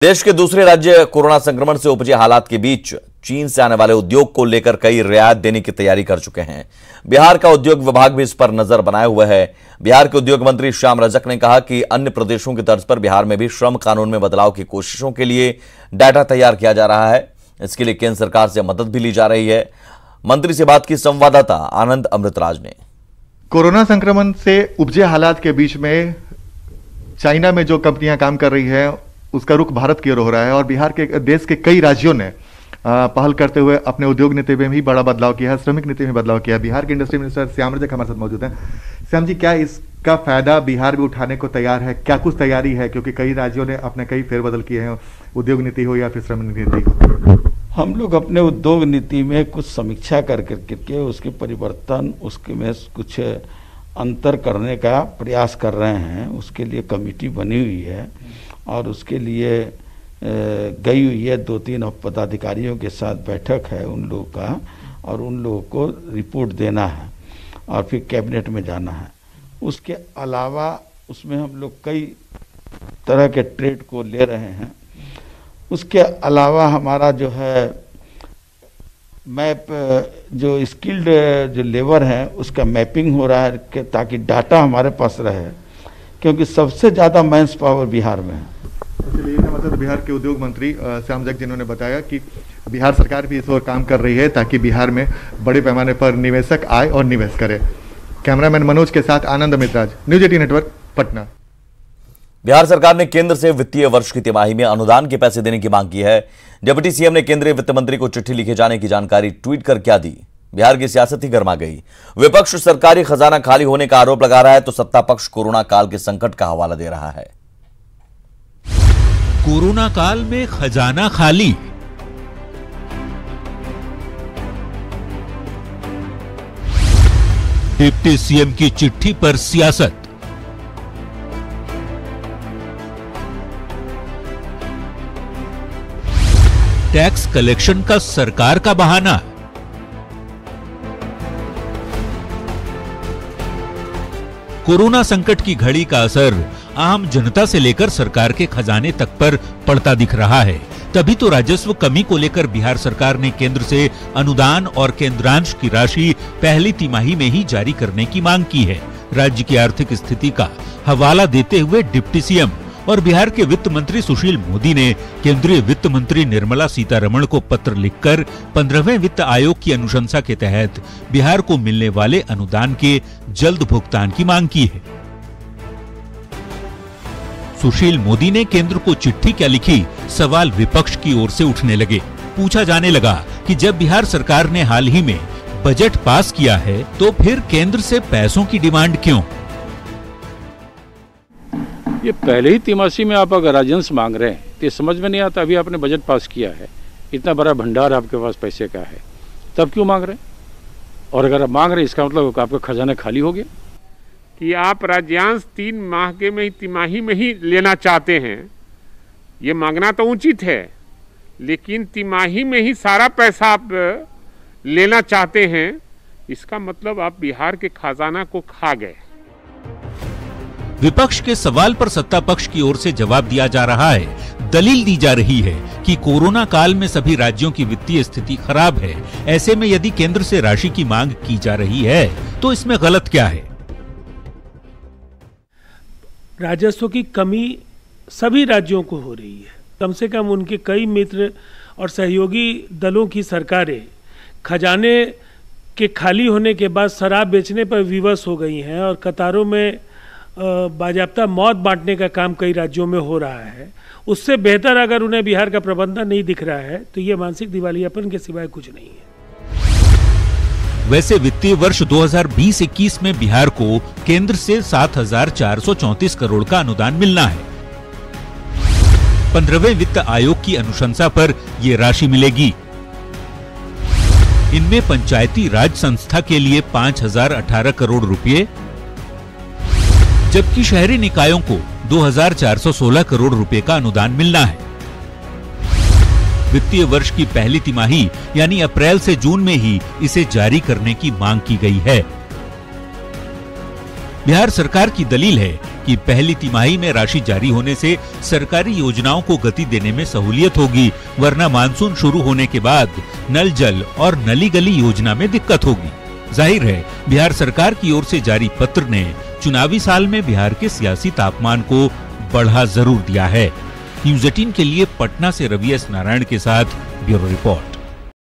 देश के दूसरे राज्य कोरोना संक्रमण से उपजे हालात के बीच चीन से आने वाले उद्योग को लेकर कई रियायत देने की तैयारी कर चुके हैं। बिहार का उद्योग विभाग भी इस पर नजर बनाए हुए है। बिहार के उद्योग मंत्री श्याम रजक ने कहा कि अन्य प्रदेशों की तर्ज पर बिहार में भी श्रम कानून में बदलाव की कोशिशों के लिए डाटा तैयार किया जा रहा है। इसके लिए केंद्र सरकार से मदद भी ली जा रही है। मंत्री से बात की संवाददाता आनंद अमृतराज ने। कोरोना संक्रमण से उपजे हालात के बीच में चाइना में जो कंपनियां काम कर रही है उसका रुख भारत की ओर हो रहा है और बिहार के देश के कई राज्यों ने पहल करते हुए अपने उद्योग नीति में भी बड़ा बदलाव किया है, श्रमिक नीति में बदलाव किया है। बिहार के इंडस्ट्री मिनिस्टर श्याम रजक हमारे साथ मौजूद हैं। श्याम जी, क्या इसका फायदा बिहार भी उठाने को तैयार है? क्या कुछ तैयारी है? क्योंकि कई राज्यों ने अपने कई फेरबदल किए हैं, उद्योग नीति हो या फिर श्रमिक नीति हो। हम लोग अपने उद्योग नीति में कुछ समीक्षा करके उसके परिवर्तन, उसके में कुछ अंतर करने का प्रयास कर रहे हैं। उसके लिए कमेटी बनी हुई है और उसके लिए गई हुई है। 2-3 पदाधिकारियों के साथ बैठक है उन लोगों का और उन लोगों को रिपोर्ट देना है और फिर कैबिनेट में जाना है। उसके अलावा उसमें हम लोग कई तरह के ट्रेड को ले रहे हैं। उसके अलावा हमारा जो है मैप, जो स्किल्ड जो लेबर है उसका मैपिंग हो रहा है ताकि डाटा हमारे पास रहे, क्योंकि सबसे ज़्यादा मैंस पावर बिहार में है। इसलिए मतलब बिहार के उद्योग मंत्री श्याम रजक जिन्होंने बताया कि बिहार सरकार भी इस ओर काम कर रही है ताकि बिहार में बड़े पैमाने पर निवेशक आए और निवेश करे। कैमरामैन मनोज के साथ आनंद अमृतराज, न्यूज 18 नेटवर्क, पटना। बिहार सरकार ने केंद्र से वित्तीय वर्ष की तिमाही में अनुदान के पैसे देने की मांग की है। डिप्टी सीएम ने केंद्रीय वित्त मंत्री को चिट्ठी लिखे जाने की जानकारी ट्वीट कर क्या दी। बिहार की सियासत ही गर्मा गई। विपक्ष सरकारी खजाना खाली होने का आरोप लगा रहा है तो सत्ता पक्ष कोरोना काल के संकट का हवाला दे रहा है। कोरोना काल में खजाना खाली, डिप्टी सीएम की चिट्ठी पर सियासत, टैक्स कलेक्शन का सरकार का बहाना, कोरोना संकट की घड़ी का असर आम जनता से लेकर सरकार के खजाने तक पर पड़ता दिख रहा है। तभी तो राजस्व कमी को लेकर बिहार सरकार ने केंद्र से अनुदान और केंद्रांश की राशि पहली तिमाही में ही जारी करने की मांग की है। राज्य की आर्थिक स्थिति का हवाला देते हुए डिप्टी सीएम और बिहार के वित्त मंत्री सुशील मोदी ने केंद्रीय वित्त मंत्री निर्मला सीतारमण को पत्र लिखकर 15वें वित्त आयोग की अनुशंसा के तहत बिहार को मिलने वाले अनुदान के जल्द भुगतान की मांग की है। सुशील मोदी ने केंद्र को चिट्ठी क्या लिखी, सवाल विपक्ष की ओर से उठने लगे। पूछा जाने लगा कि जब बिहार सरकार ने हाल ही में बजट पास किया है तो फिर केंद्र से पैसों की डिमांड क्यों? ये पहले ही तिमाही में आप अगर राजस्व मांग रहे हैं तो समझ में नहीं आता। अभी आपने बजट पास किया है, इतना बड़ा भंडार आपके पास पैसे का है, तब क्यों मांग रहे हैं? और अगर आप मांग रहे हैं इसका मतलब आपका खजाना खाली हो गया कि आप राज्यांश 3 माह के में ही तिमाही में ही लेना चाहते हैं। ये मांगना तो उचित है, लेकिन तिमाही में ही सारा पैसा आप लेना चाहते हैं, इसका मतलब आप बिहार के खजाना को खा गए। विपक्ष के सवाल पर सत्ता पक्ष की ओर से जवाब दिया जा रहा है। दलील दी जा रही है कि कोरोना काल में सभी राज्यों की वित्तीय स्थिति खराब है। ऐसे में यदि केंद्र से राशि की मांग की जा रही है तो इसमें गलत क्या है? राजस्व की कमी सभी राज्यों को हो रही है। कम से कम उनके कई मित्र और सहयोगी दलों की सरकारें खजाने के खाली होने के बाद शराब बेचने पर विवश हो गई हैं और कतारों में बाजाप्ता मौत बांटने का काम कई राज्यों में हो रहा है। उससे बेहतर अगर उन्हें बिहार का प्रबंधन नहीं दिख रहा है तो ये मानसिक दिवालियापन के सिवाय कुछ नहीं है। वैसे वित्तीय वर्ष 2020-21 में बिहार को केंद्र से 7,434 करोड़ का अनुदान मिलना है। 15वें वित्त आयोग की अनुशंसा पर यह राशि मिलेगी। इनमें पंचायती राज संस्था के लिए 5,018 करोड़ रुपए, जबकि शहरी निकायों को 2,416 करोड़ रुपए का अनुदान मिलना है। वित्तीय वर्ष की पहली तिमाही यानी अप्रैल से जून में ही इसे जारी करने की मांग की गई है। बिहार सरकार की दलील है कि पहली तिमाही में राशि जारी होने से सरकारी योजनाओं को गति देने में सहूलियत होगी, वरना मानसून शुरू होने के बाद नल जल और नली गली योजना में दिक्कत होगी। जाहिर है, बिहार सरकार की ओर से जारी पत्र ने चुनावी साल में बिहार के सियासी तापमान को बढ़ा जरूर दिया है। न्यूज़ 18 के लिए पटना से रवि एस नारायण के साथ ब्यूरो रिपोर्ट।